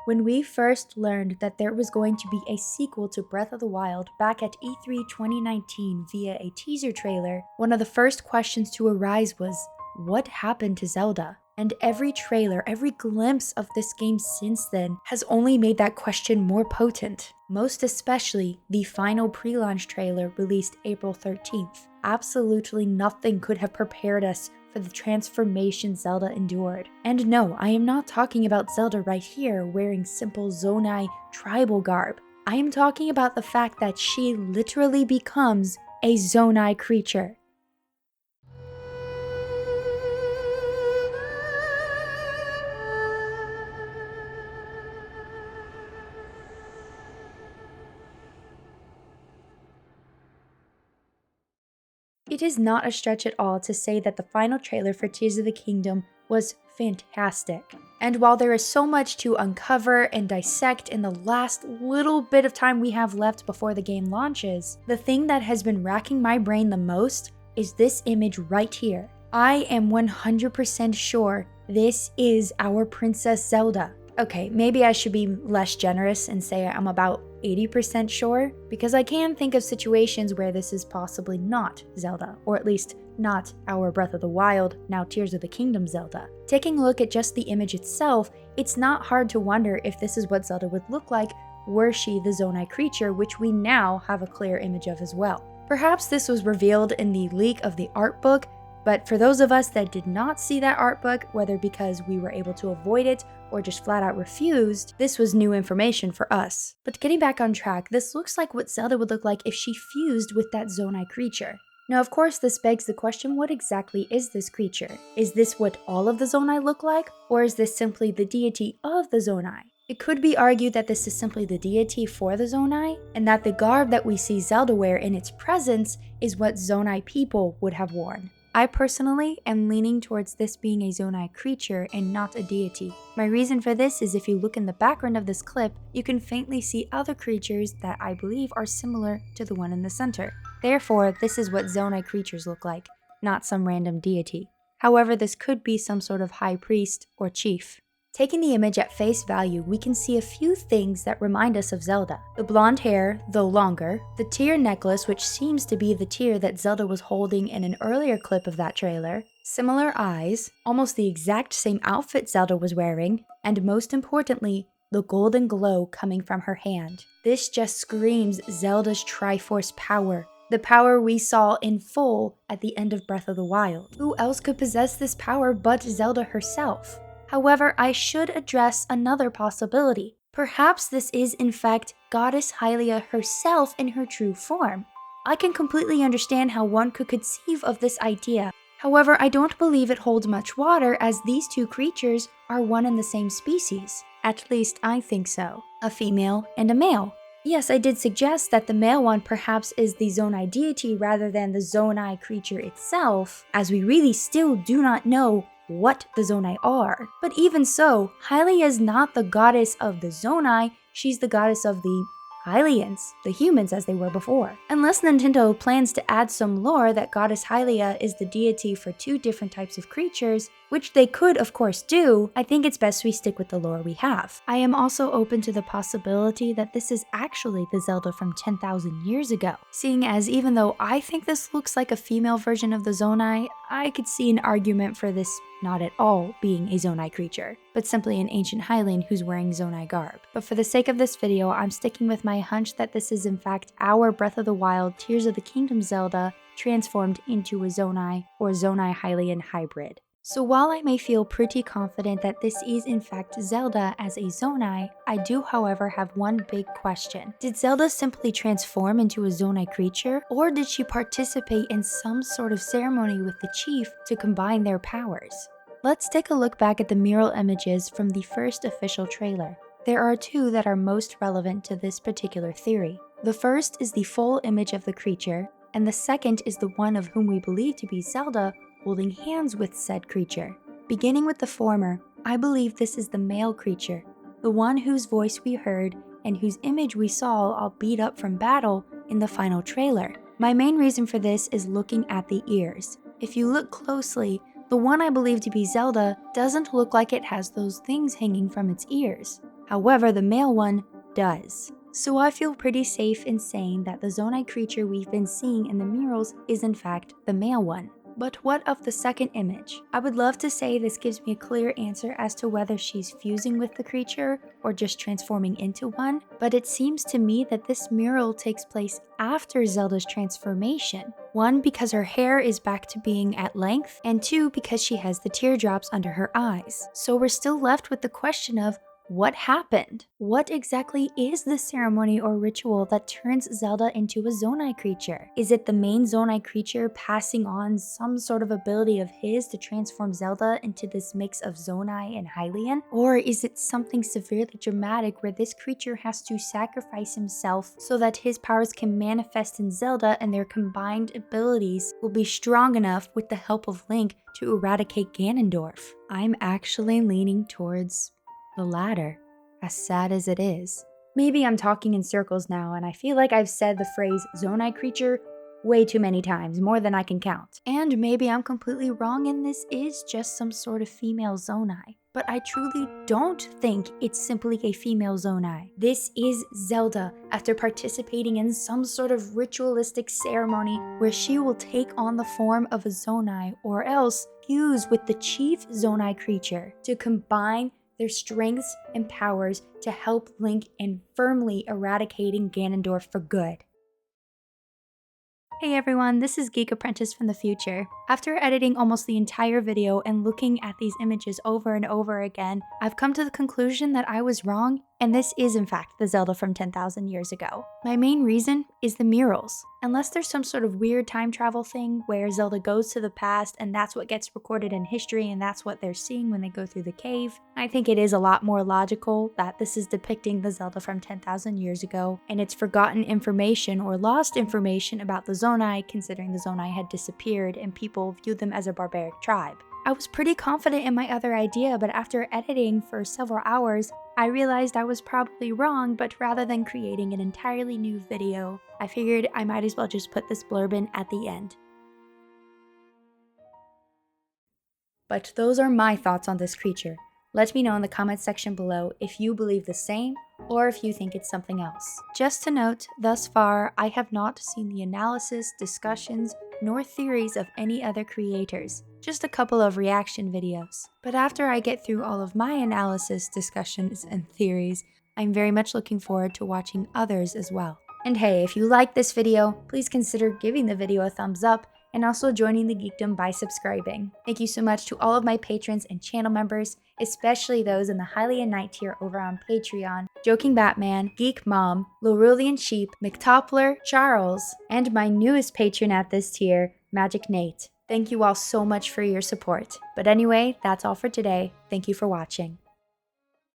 When we first learned that there was going to be a sequel to Breath of the Wild back at E3 2019 via a teaser trailer, one of the first questions to arise was, what happened to Zelda? And every trailer, every glimpse of this game since then has only made that question more potent. Most especially the final pre-launch trailer released April 13th. Absolutely nothing could have prepared us for the transformation Zelda endured. And no, I am not talking about Zelda right here wearing simple Zonai tribal garb. I am talking about the fact that she literally becomes a Zonai creature. It is not a stretch at all to say that the final trailer for Tears of the Kingdom was fantastic. And while there is so much to uncover and dissect in the last little bit of time we have left before the game launches, the thing that has been racking my brain the most is this image right here. I am 100% sure this is our Princess Zelda. Okay, maybe I should be less generous and say I'm about 80% sure, because I can think of situations where this is possibly not Zelda, or at least not our Breath of the Wild, now Tears of the Kingdom Zelda. Taking a look at just the image itself, it's not hard to wonder if this is what Zelda would look like were she the Zonai creature, which we now have a clear image of as well. Perhaps this was revealed in the leak of the art book, but for those of us that did not see that art book, whether because we were able to avoid it or just flat out refused, this was new information for us. But getting back on track, this looks like what Zelda would look like if she fused with that Zonai creature. Now of course this begs the question, what exactly is this creature? Is this what all of the Zonai look like, or is this simply the deity of the Zonai? It could be argued that this is simply the deity for the Zonai, and that the garb that we see Zelda wear in its presence is what Zonai people would have worn. I personally am leaning towards this being a Zonai creature and not a deity. My reason for this is if you look in the background of this clip, you can faintly see other creatures that I believe are similar to the one in the center. Therefore, this is what Zonai creatures look like, not some random deity. However, this could be some sort of high priest or chief. Taking the image at face value, we can see a few things that remind us of Zelda. The blonde hair, though longer, the tear necklace, which seems to be the tear that Zelda was holding in an earlier clip of that trailer, similar eyes, almost the exact same outfit Zelda was wearing, and most importantly, the golden glow coming from her hand. This just screams Zelda's Triforce power, the power we saw in full at the end of Breath of the Wild. Who else could possess this power but Zelda herself? However, I should address another possibility. Perhaps this is in fact Goddess Hylia herself in her true form. I can completely understand how one could conceive of this idea. However, I don't believe it holds much water, as these two creatures are one and the same species. At least I think so. A female and a male. Yes, I did suggest that the male one perhaps is the Zonai deity rather than the Zonai creature itself, as we really still do not know what the Zonai are. But even so, Hylia is not the goddess of the Zonai, she's the goddess of the Hylians, the humans as they were before. Unless Nintendo plans to add some lore that Goddess Hylia is the deity for two different types of creatures, which they could of course do, I think it's best we stick with the lore we have. I am also open to the possibility that this is actually the Zelda from 10,000 years ago, seeing as even though I think this looks like a female version of the Zonai, I could see an argument for this not at all being a Zonai creature, but simply an ancient Hylian who's wearing Zonai garb. But for the sake of this video, I'm sticking with my hunch that this is in fact our Breath of the Wild Tears of the Kingdom Zelda transformed into a Zonai or Zonai Hylian hybrid. So while I may feel pretty confident that this is in fact Zelda as a Zonai, I do however have one big question. Did Zelda simply transform into a Zonai creature, or did she participate in some sort of ceremony with the chief to combine their powers? Let's take a look back at the mural images from the first official trailer. There are two that are most relevant to this particular theory. The first is the full image of the creature, and the second is the one of whom we believe to be Zelda holding hands with said creature. Beginning with the former, I believe this is the male creature, the one whose voice we heard and whose image we saw all beat up from battle in the final trailer. My main reason for this is looking at the ears. If you look closely, the one I believe to be Zelda doesn't look like it has those things hanging from its ears. However, the male one does. So I feel pretty safe in saying that the Zonai creature we've been seeing in the murals is in fact the male one. But what of the second image? I would love to say this gives me a clear answer as to whether she's fusing with the creature or just transforming into one, but it seems to me that this mural takes place after Zelda's transformation. 1, because her hair is back to being at length, and 2, because she has the teardrops under her eyes. So we're still left with the question of, what happened? What exactly is the ceremony or ritual that turns Zelda into a Zonai creature? Is it the main Zonai creature passing on some sort of ability of his to transform Zelda into this mix of Zonai and Hylian? Or is it something severely dramatic where this creature has to sacrifice himself so that his powers can manifest in Zelda and their combined abilities will be strong enough with the help of Link to eradicate Ganondorf? I'm actually leaning towards the latter, as sad as it is. Maybe I'm talking in circles now, and I feel like I've said the phrase Zonai creature way too many times, more than I can count. And maybe I'm completely wrong and this is just some sort of female Zonai. But I truly don't think it's simply a female Zonai. This is Zelda after participating in some sort of ritualistic ceremony where she will take on the form of a Zonai or else fuse with the chief Zonai creature to combine their strengths and powers to help Link in firmly eradicating Ganondorf for good. Hey everyone, this is Geek Apprentice from the future. After editing almost the entire video and looking at these images over and over again, I've come to the conclusion that I was wrong, and this is in fact the Zelda from 10,000 years ago. My main reason is the murals. Unless there's some sort of weird time travel thing where Zelda goes to the past and that's what gets recorded in history and that's what they're seeing when they go through the cave, I think it is a lot more logical that this is depicting the Zelda from 10,000 years ago and it's forgotten information or lost information about the Zonai, considering the Zonai had disappeared and people viewed them as a barbaric tribe. I was pretty confident in my other idea, but after editing for several hours, I realized I was probably wrong, but rather than creating an entirely new video, I figured I might as well just put this blurb in at the end. But those are my thoughts on this creature. Let me know in the comments section below if you believe the same or if you think it's something else. Just to note, thus far, I have not seen the analysis, discussions, nor theories of any other creators, just a couple of reaction videos. But after I get through all of my analysis, discussions, and theories, I'm very much looking forward to watching others as well. And hey, if you like this video, please consider giving the video a thumbs up and also joining the geekdom by subscribing. Thank you so much to all of my patrons and channel members, especially those in the Hylian Knight tier over on Patreon, Joking Batman, Geek Mom, Lorulian Sheep, McToppler, Charles, and my newest patron at this tier, Magic Nate. Thank you all so much for your support. But anyway, that's all for today. Thank you for watching.